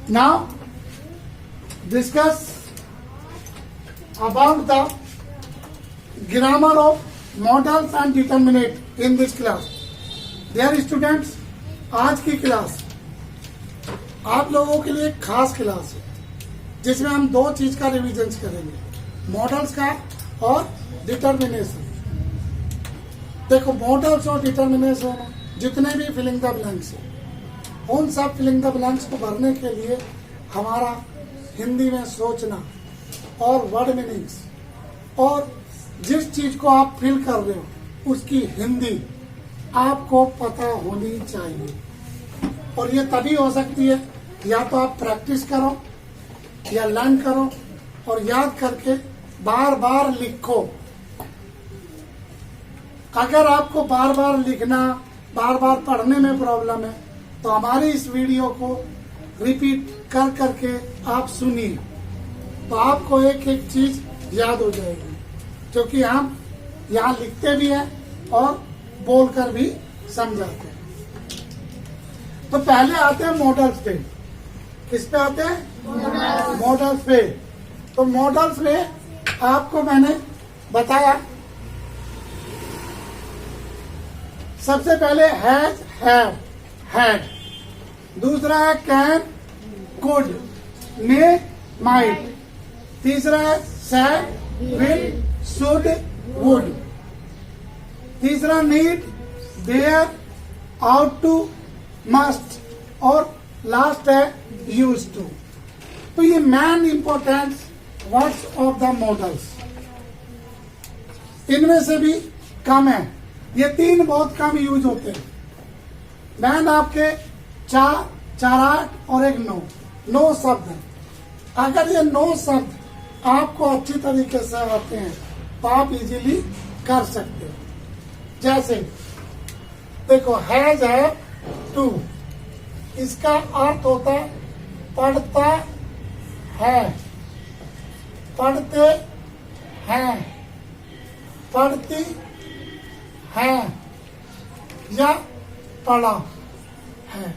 Now discuss about the grammar of modals and determinate in this class. Dear students, आज की class आप लोगों के लिए एक खास क्लास है जिसमें हम दो चीज का रिवीजन करेंगे, मॉडल्स का और डिटर्मिनेशन। देखो, मॉडल्स और डिटर्मिनेशन जितने भी फिलिंग द ब्लैंक्स है, उन सब फिलिंग द ब्लैंक्स को भरने के लिए हमारा हिंदी में सोचना और वर्ड मीनिंग्स और जिस चीज को आप फिल कर रहे हो उसकी हिंदी आपको पता होनी चाहिए। और ये तभी हो सकती है या तो आप प्रैक्टिस करो या लर्न करो और याद करके बार बार लिखो। अगर आपको बार बार लिखना, बार बार पढ़ने में प्रॉब्लम है तो हमारी इस वीडियो को रिपीट कर करके आप सुनिए, तो आपको एक एक चीज याद हो जाएगी, क्योंकि हम यहाँ लिखते भी हैं और बोलकर भी समझाते हैं। तो पहले आते हैं मॉडल्स पे। किस पे आते हैं? मॉडल्स पे। तो मॉडल्स में आपको मैंने बताया, सबसे पहले हैज, हैव, हैड। दूसरा है कैन, कुड, मे, माइट। तीसरा है सैड, विल, शुड, वुड। तीसरा need, dare, ought to, must. और लास्ट है यूज टू। तो ये main important words of the modals, इनमें से भी कम है, ये तीन बहुत कम यूज होते हैं। मैन आपके चार, 8 और एक 9 शब्द है। अगर ये 9 शब्द आपको अच्छी तरीके से आते हैं तो आप इजीली कर सकते हो। जैसे देखो, हैज है टू, इसका अर्थ होता है पढ़ता है, पढ़ते हैं, पढ़ती है या पढ़ा है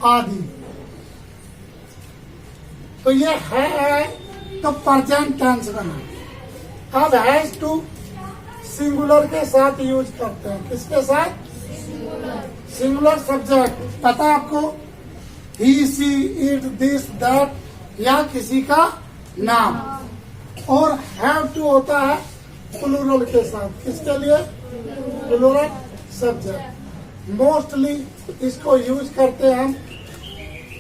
आदि। तो ये है तो प्रेजेंट टेंस बना। अब हैज टू सिंगुलर के साथ यूज करते हैं। किसके साथ? Singular subject. पता है आपको? ही, सी, इट, दिस, दैट या किसी का नाम। और हैव टू होता है प्लूरल के साथ। किसके लिए? Plural subject. मोस्टली इसको यूज करते हैं हम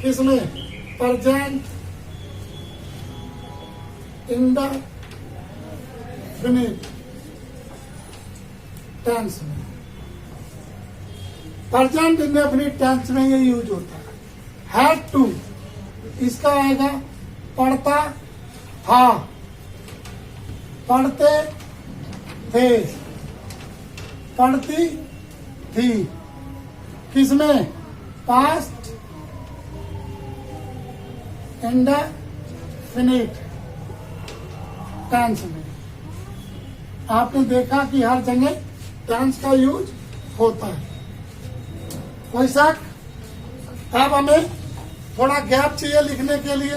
किसमें? प्रेजेंट इंडेफिनिट टेंस में। प्रेजेंट इंडेफिनिट टेंस में ये यूज होता है। हैड टू, इसका आएगा पढ़ता था, पढ़ते थे, पढ़ती थी। किसमें? पास्ट इंडेफिनिट टेंस में। आपने देखा कि हर जगह टेंस का यूज होता है। कोई शक? अब हमें थोड़ा गैप चाहिए लिखने के लिए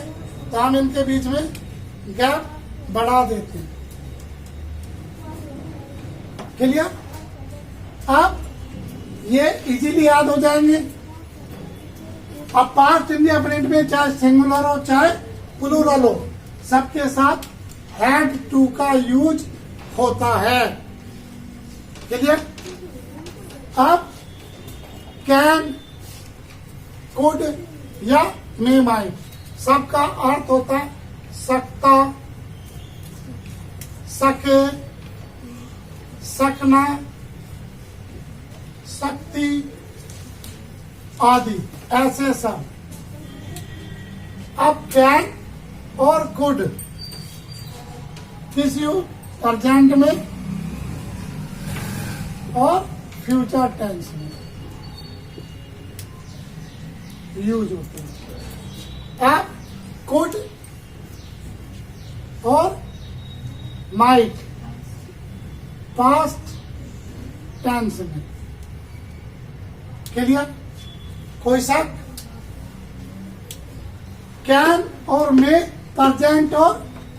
तो हम इनके बीच में गैप बढ़ा देते हैं। क्लियर? अब ये इजीली याद हो जाएंगे। अब पास्ट इंडेफिनिट में चाहे सिंगुलर हो चाहे प्लूरल हो, सबके साथ हैड टू का यूज होता है। क्लियर? अब कैन, कुड या मे, माइट, सबका अर्थ होता है सकता, सके, सकना, शक्ति आदि, ऐसे सब। अब कैन और कुड किस यूज? प्रेजेंट में और फ्यूचर टेंस में यूज होते हैं। अब कुड और माइट पास्ट टेंस में। क्लियर? कोई शक? कैन और मे प्रेजेंट और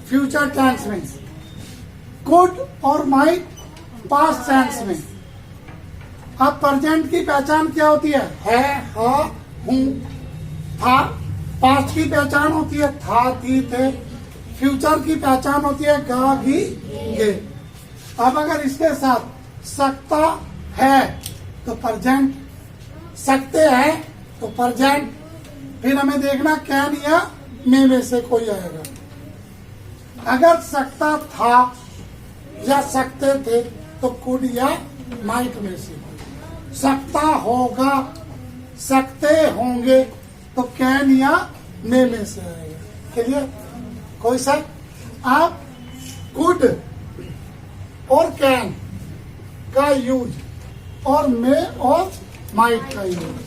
फ्यूचर टेंस में, कुड और माइट पास्ट टेंस में। अब प्रेजेंट की पहचान क्या होती है? हा, हूं, था। पास्ट की पहचान होती है था, थी, थे। फ्यूचर की पहचान होती है गा, गी, गे। अब अगर इसके साथ सकता है तो प्रेजेंट, सकते हैं तो प्रेजेंट, फिर हमें देखना कैन या मे में से कोई आएगा। अगर सकता था या सकते थे तो कुड या माइट में से। सकता होगा, सकते होंगे तो कैन या मे में से आएगा। क्लियर? कोई सा? आप कुड और कैन का यूज और मे और माइट का यूज,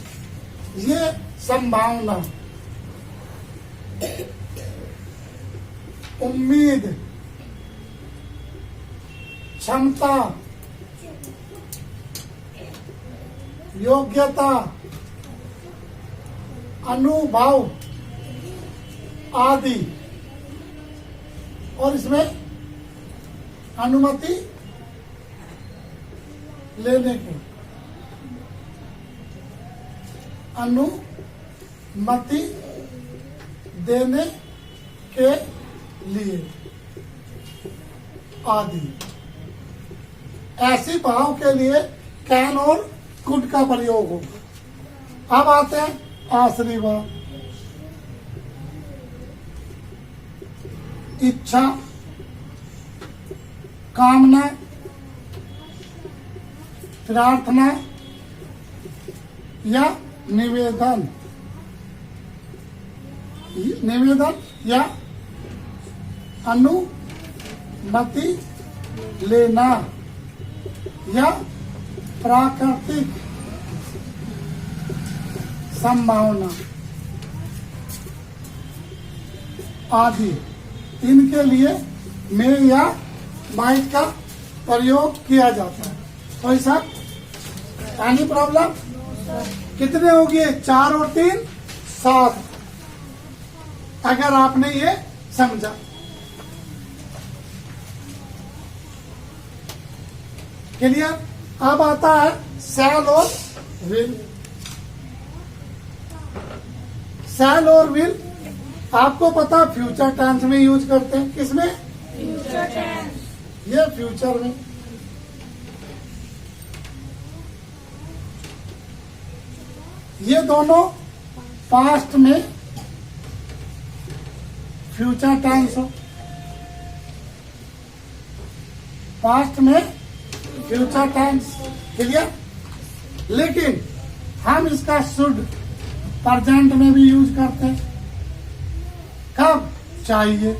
ये संभावना, उम्मीद, क्षमता, योग्यता, अनुभव आदि, और इसमें अनुमति लेने की, अनुमति देने के लिए आदि, ऐसी भाव के लिए कैन और कुड का प्रयोग होगा। अब आते हैं आखिरी भाव, इच्छा, कामना, प्रार्थना या निवेदन, निवेदन या अनुमति लेना या प्राकृतिक संभावना आदि, इनके लिए मे या माइट का प्रयोग किया जाता है। कोई सा एनी प्रॉब्लम? कितने हो गए? 4 और 3 7, अगर आपने ये समझा। क्लियर? अब आता है शैल और विल। शैल और विल आपको पता फ्यूचर टेंस में यूज करते हैं। किसमें? Future tense. ये फ्यूचर में, ये दोनों पास्ट में फ्यूचर टेंस हो, पास्ट में फ्यूचर टेंस। क्लियर? लेकिन हम इसका शुड प्रेजेंट में भी यूज करते हैं। कब चाहिए?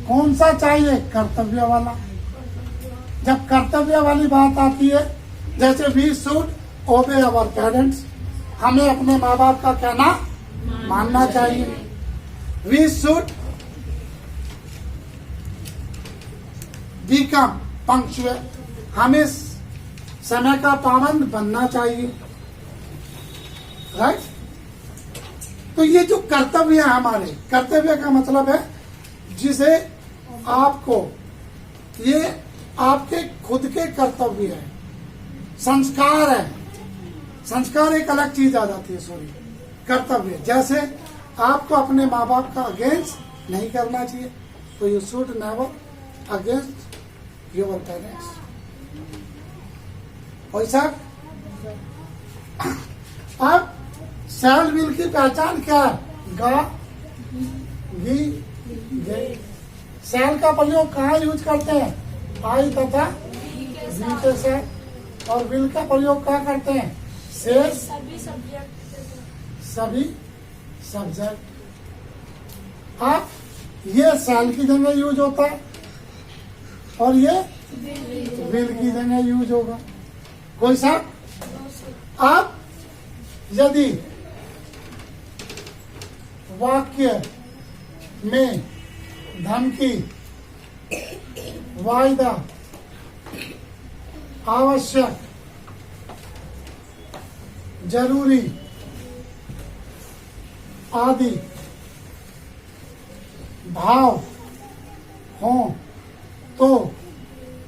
कौन सा चाहिए? कर्तव्य वाला। जब कर्तव्य वाली बात आती है, जैसे वी शुड ओबे अवर पेरेंट्स, हमें अपने माँ बाप का कहना मानना चाहिए। वी शुड बिकम पंक्चुअल, हमें समय का पाबंद बनना चाहिए। राइट? तो ये जो कर्तव्य है हमारे, कर्तव्य का मतलब है जिसे आपको, ये आपके खुद के कर्तव्य है, संस्कार है। संस्कार एक अलग चीज आ जाती है, सॉरी, कर्तव्य। जैसे आपको अपने माँ बाप का अगेंस्ट नहीं करना चाहिए, तो you should never against your parents. वैसा अब शैल विल की पहचान क्या है? गा, गी, गे। शैल का प्रयोग कहाँ यूज करते हैं? आई तथा वी के साथ। और विल का प्रयोग कहाँ करते हैं? से, सभी सब्जेक्ट। अब ये शैल की जगह यूज होता है और ये विल की जगह यूज होगा। कोई सा? अब यदि वाक्य में धमकी, वायदा, आवश्यक, जरूरी आदि भाव हो तो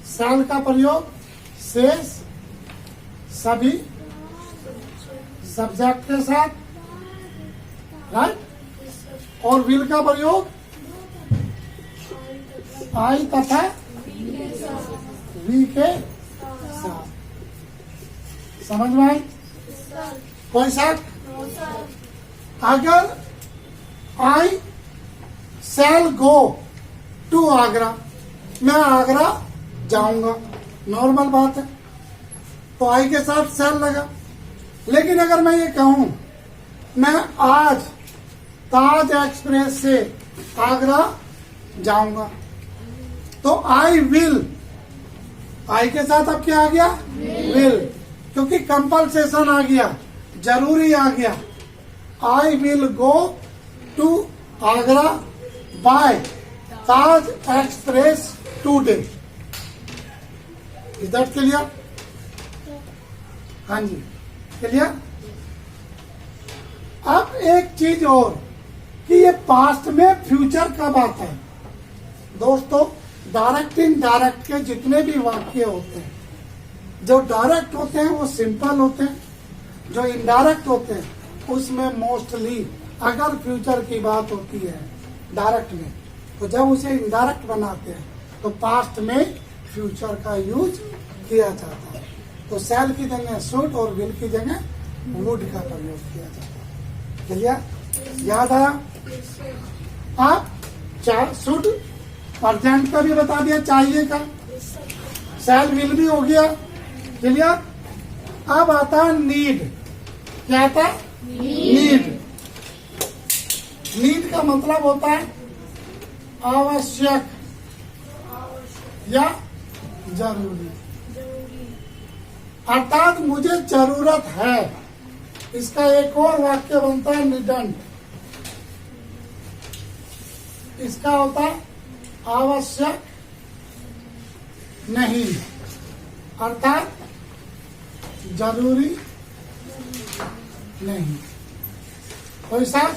शैल का प्रयोग शेष सभी सब्जेक्ट के साथ, राइट, और विल का प्रयोग आई तथा वी के साथ। समझ में आई? कोई शक? अगर आई शैल गो टू आगरा, मैं आगरा जाऊंगा, नॉर्मल बात है, तो आई के साथ शैल लगा। लेकिन अगर मैं ये कहूं मैं आज ताज एक्सप्रेस से आगरा जाऊंगा, तो आई विल, आई के साथ अब क्या आ गया? विल, क्योंकि कंपल्सेशन आ गया, जरूरी आ गया। I will go to Agra by Taj Express today. Is that clear? हाँ जी, क्लियर। अब एक चीज और कि ये पास्ट में फ्यूचर कब आता है। दोस्तों, डायरेक्ट इनडायरेक्ट के जितने भी वाक्य होते हैं, जो डायरेक्ट होते हैं वो सिंपल होते हैं, जो इनडायरेक्ट होते हैं उसमें मोस्टली अगर फ्यूचर की बात होती है डायरेक्ट में, तो जब उसे इनडायरेक्ट बनाते हैं तो पास्ट में फ्यूचर का यूज किया जाता है। तो शैल की जगह शुड और विल की जगह वुड का प्रयोग किया जाता है। क्लियर? याद आया? आप शुड प्रेजेंट का भी बता दिया, चाहिए का, शैल विल भी हो गया। क्लियर? अब आता है नीड। क्या आता है? नीड। नीड का मतलब होता है आवश्यक या जरूरी, अर्थात मुझे जरूरत है। इसका एक और वाक्य बनता है निडंट। इसका होता है आवश्यक नहीं, अर्थात जरूरी नहीं। कोई साथ?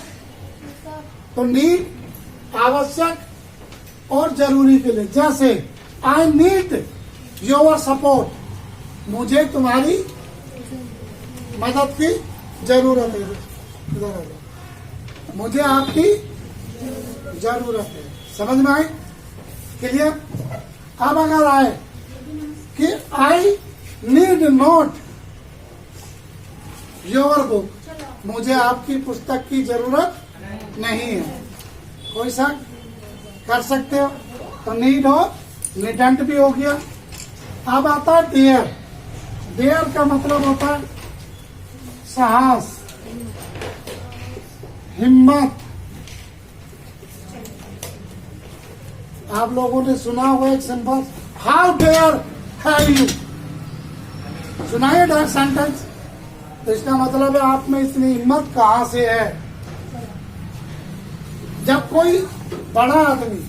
तो नीड आवश्यक और जरूरी के लिए, जैसे आई नीड योर सपोर्ट, मुझे तुम्हारी मदद की जरूरत है। इधर आ जाओ, मुझे आपकी जरूरत है। समझ में आए? क्लियर? अब अगर आए कि I need not your book, मुझे आपकी पुस्तक की जरूरत नहीं है। कोई शक? कर सकते हो। तो नीड और निडंट भी हो गया। अब आता है डेयर। डेयर का मतलब होता है साहस, हिम्मत। आप लोगों ने सुना होगा एक simple, how dare have you, सुना है डायरेक्ट सेंटेंस। तो इसका मतलब है आप में इतनी हिम्मत कहां से है। जब कोई बड़ा आदमी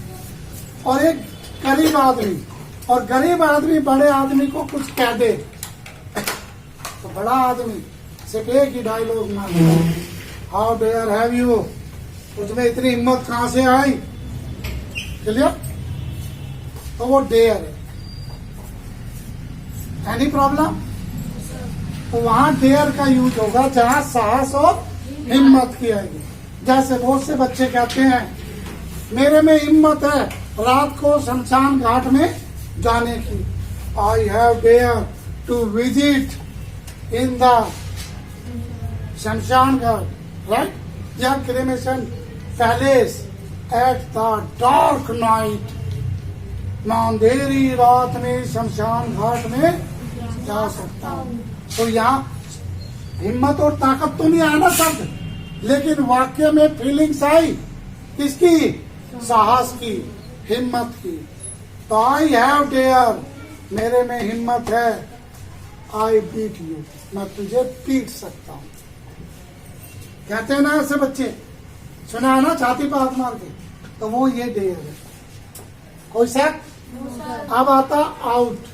और एक गरीब आदमी, और गरीब आदमी बड़े आदमी को कुछ कह दे, तो बड़ा आदमी सिर्फ एक ही डायलॉग मारता है, हाउ डेयर हैव यू, उसमें इतनी हिम्मत कहां से आई। क्लियर? तो वो डेयर है। Any problem? तो वहां डेयर का यूज होगा जहां साहस और हिम्मत की आएगी। जैसे बहुत से बच्चे कहते हैं मेरे में हिम्मत है रात को शमशान घाट में जाने की, I have dare to visit in the शमशान घाट, राइट, या cremation palace at the dark night, मैं अंधेरी रात में शमशान घाट में जा सकता हूँ। तो यहाँ हिम्मत और ताकत तो नहीं आया ना शब्द, लेकिन वाक्य में फीलिंग्स आई किसकी? साहस की, हिम्मत की। तो आई हैव डेयर, मेरे में हिम्मत है, आई बीट यू, मैं तुझे पीट सकता हूँ। कहते हैं ना ऐसे बच्चे, सुना है ना छाती पर हाथ मार के, तो वो ये डेयर है। कोई शक? अब आता आउट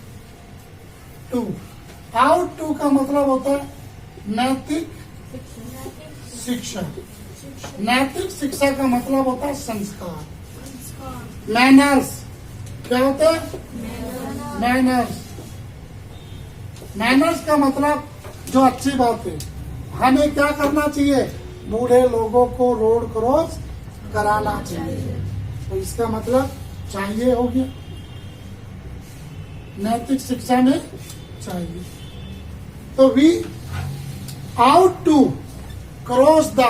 टू। आउट टू का मतलब होता है नैतिक शिक्षा। नैतिक शिक्षा का मतलब होता है संस्कार। मैनर्स। क्या होता है? मैनर्स। मैनर्स का मतलब जो अच्छी बात है। हमें क्या करना चाहिए? बूढ़े लोगों को रोड क्रॉस कराना चाहिए। तो इसका मतलब चाहिए हो गया, नैतिक शिक्षा में चाहिए। तो we ought to cross the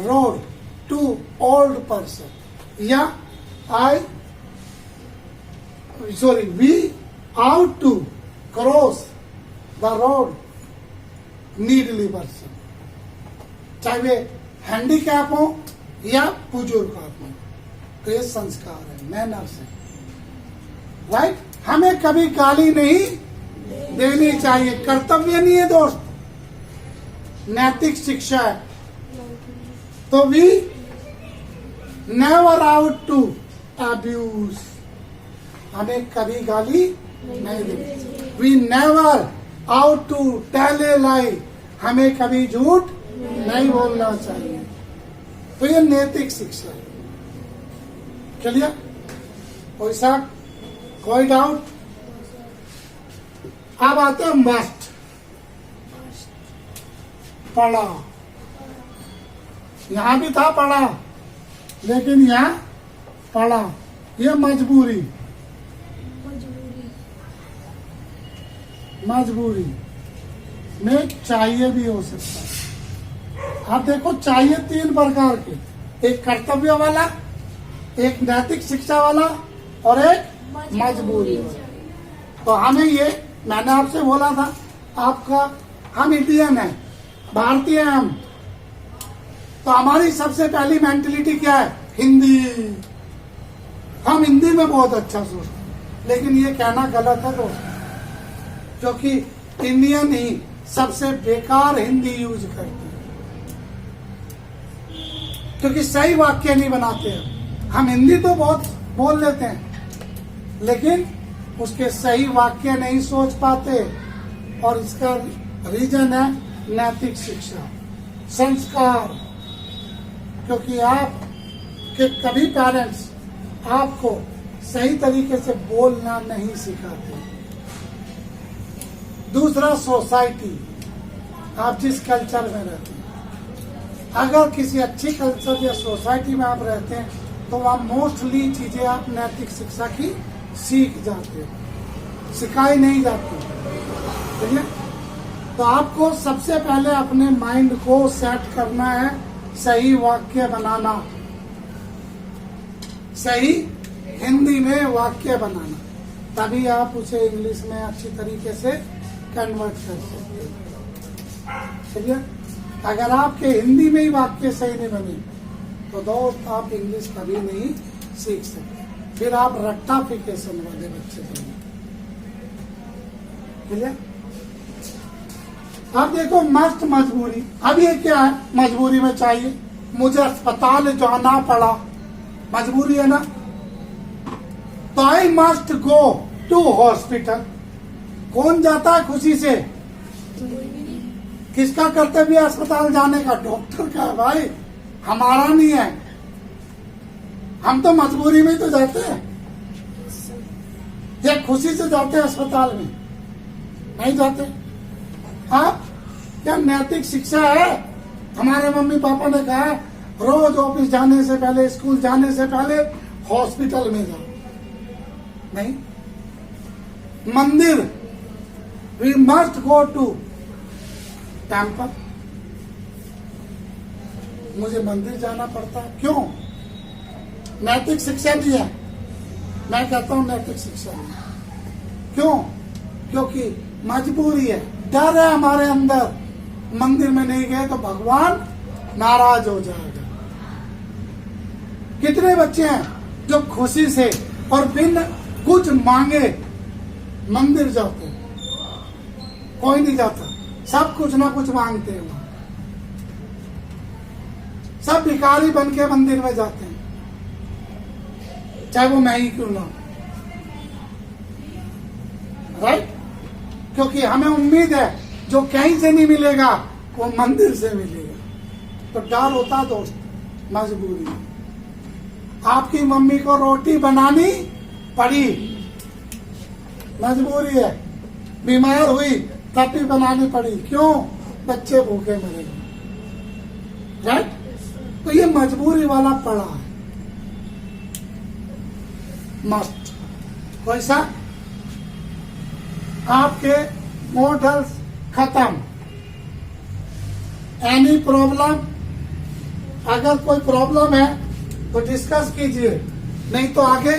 road to old person, या we ought to cross the road needy person, चाहे वे हैंडीकैप हो या बुजुर्ग आदमी। तो ये संस्कार है, मैनर्स है, राइट। हमें कभी गाली नहीं देनी चाहिए, कर्तव्य नहीं है दोस्त, नैतिक शिक्षा है। तो we never ought to abuse, हमें कभी गाली नहीं देनी। We never ought to tell a lie, हमें कभी झूठ नहीं बोलना चाहिए। तो ये नैतिक शिक्षा है। चलिए, कोई डाउट? अब आते हैं मस्ट। पढ़ा, यहां भी था पढ़ा, लेकिन यहां पढ़ा, ये मजबूरी में चाहिए भी हो सकता है। आप देखो, चाहिए 3 प्रकार के, एक कर्तव्य वाला, एक नैतिक शिक्षा वाला और एक मजबूरी वाला। तो हमें ये, मैंने आपसे बोला था, आपका हम इंडियन है, भारतीय हैं हम, तो हमारी सबसे पहली मेंटेलिटी क्या है? हिंदी। हम हिंदी में बहुत अच्छा सोचते, लेकिन ये कहना गलत है दोस्त, क्योंकि इंडियन ही सबसे बेकार हिंदी यूज करते हैं, क्योंकि सही वाक्य नहीं बनाते हैं। हम हिंदी तो बहुत बोल लेते हैं, लेकिन उसके सही वाक्य नहीं सोच पाते, और इसका रीजन है नैतिक शिक्षा, संस्कार। क्योंकि आप के कभी पेरेंट्स आपको सही तरीके से बोलना नहीं सिखाते। दूसरा, सोसाइटी, आप जिस कल्चर में रहते हैं, अगर किसी अच्छी कल्चर या सोसाइटी में आप रहते हैं, तो वहाँ मोस्टली चीजें आप नैतिक शिक्षा की सीख जाते हो, सिखाई नहीं जाती। ठीक है? तो आपको सबसे पहले अपने माइंड को सेट करना है, सही वाक्य बनाना, सही हिंदी में वाक्य बनाना, तभी आप उसे इंग्लिश में अच्छी तरीके से कन्वर्ट कर सकते हैं। ठीक है? अगर आपके हिंदी में ही वाक्य सही नहीं बने, तो दोस्त आप इंग्लिश कभी नहीं सीख सकते, फिर आप रट्टाफिकेशन वाले बच्चे बनेंगे। ठीक है? अब देखो, मस्ट मजबूरी। अब ये क्या है? मजबूरी में चाहिए, मुझे अस्पताल जाना पड़ा, मजबूरी है ना। तो I must go to hospital. कौन जाता है खुशी से? किसका कर्तव्य है अस्पताल जाने का? डॉक्टर का है भाई, हमारा नहीं है। हम तो मजबूरी में तो जाते हैं, या खुशी से जाते हैं अस्पताल में? नहीं जाते। आप क्या नैतिक शिक्षा है? हमारे मम्मी पापा ने कहा है, रोज ऑफिस जाने से पहले, स्कूल जाने से पहले हॉस्पिटल में जाओ। नहीं। मंदिर, we must go to temple, मुझे मंदिर जाना पड़ता है। क्यों? नैतिक शिक्षा भी है। मैं कहता हूं नैतिक शिक्षा भी। क्यों? क्योंकि मजबूरी है, डर है हमारे अंदर, मंदिर में नहीं गए तो भगवान नाराज हो जाएगा। कितने बच्चे हैं जो खुशी से और बिन कुछ मांगे मंदिर जाते हैं? कोई नहीं जाता, सब कुछ ना कुछ मांगते हैं वहां। सब भिखारी बन के मंदिर में जाते हैं, चाहे वो मैं ही क्यों ना। राइट? क्योंकि हमें उम्मीद है जो कहीं से नहीं मिलेगा वो मंदिर से मिलेगा। तो डर होता दोस्त, मजबूरी। आपकी मम्मी को रोटी बनानी पड़ी, मजबूरी है, बीमार हुई तब भी बनानी पड़ी, क्यों? बच्चे भूखे मरेंगे, राइट? तो ये मजबूरी वाला पड़ा है, मस्ट। कोई सा आपके मॉडल्स खत्म। Any problem? अगर कोई प्रॉब्लम है तो डिस्कस कीजिए, नहीं तो आगे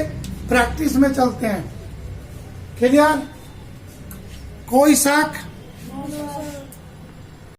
प्रैक्टिस में चलते हैं। क्लियर? कोई शक?